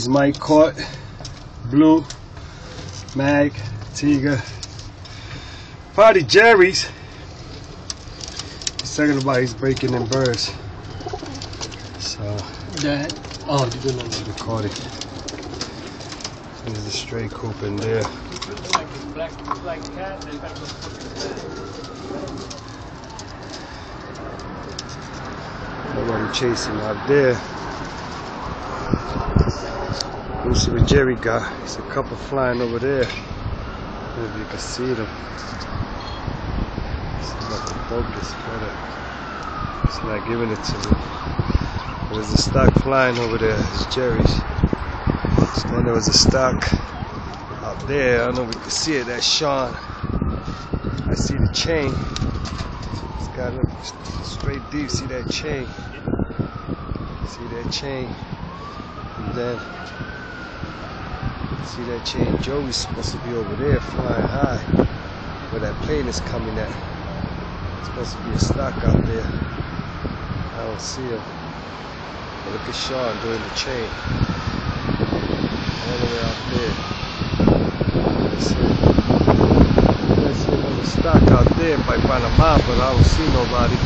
Mike caught blue, mag, tiger, probably Jerry's. He's talking about he's breaking in birds. So that you didn't know. we caught it. There's a stray coop in there. Black cat. Nobody chasing out there. Let's see what Jerry got. There's a couple flying over there. I don't know if you can see them. See if I can focus better. It's not giving it to me. There's a stock flying over there. It's Jerry's. Then there was a stock out there. I don't know if we can see it. That's Sean. I see the chain. It's got a straight deep. See that chain? See that chain? And then see that chain? Joey's supposed to be over there flying high where that plane is coming at. It's supposed to be a stock out there. I don't see him. But look at Sean doing the chain. All the way out there. That's it. Let's see another stock out there by Panama, but I don't see nobody.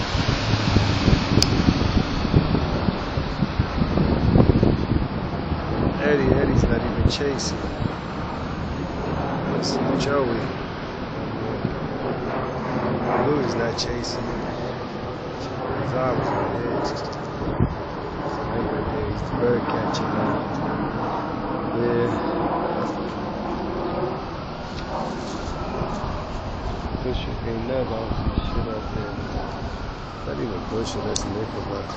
Eddie's not even chasing. Let's see Joey. Louis not chasing. His arms are there. He's the bird catcher now. Yeah. Busher ain't never on some shit out there. Not even Busher, that's Nickelback.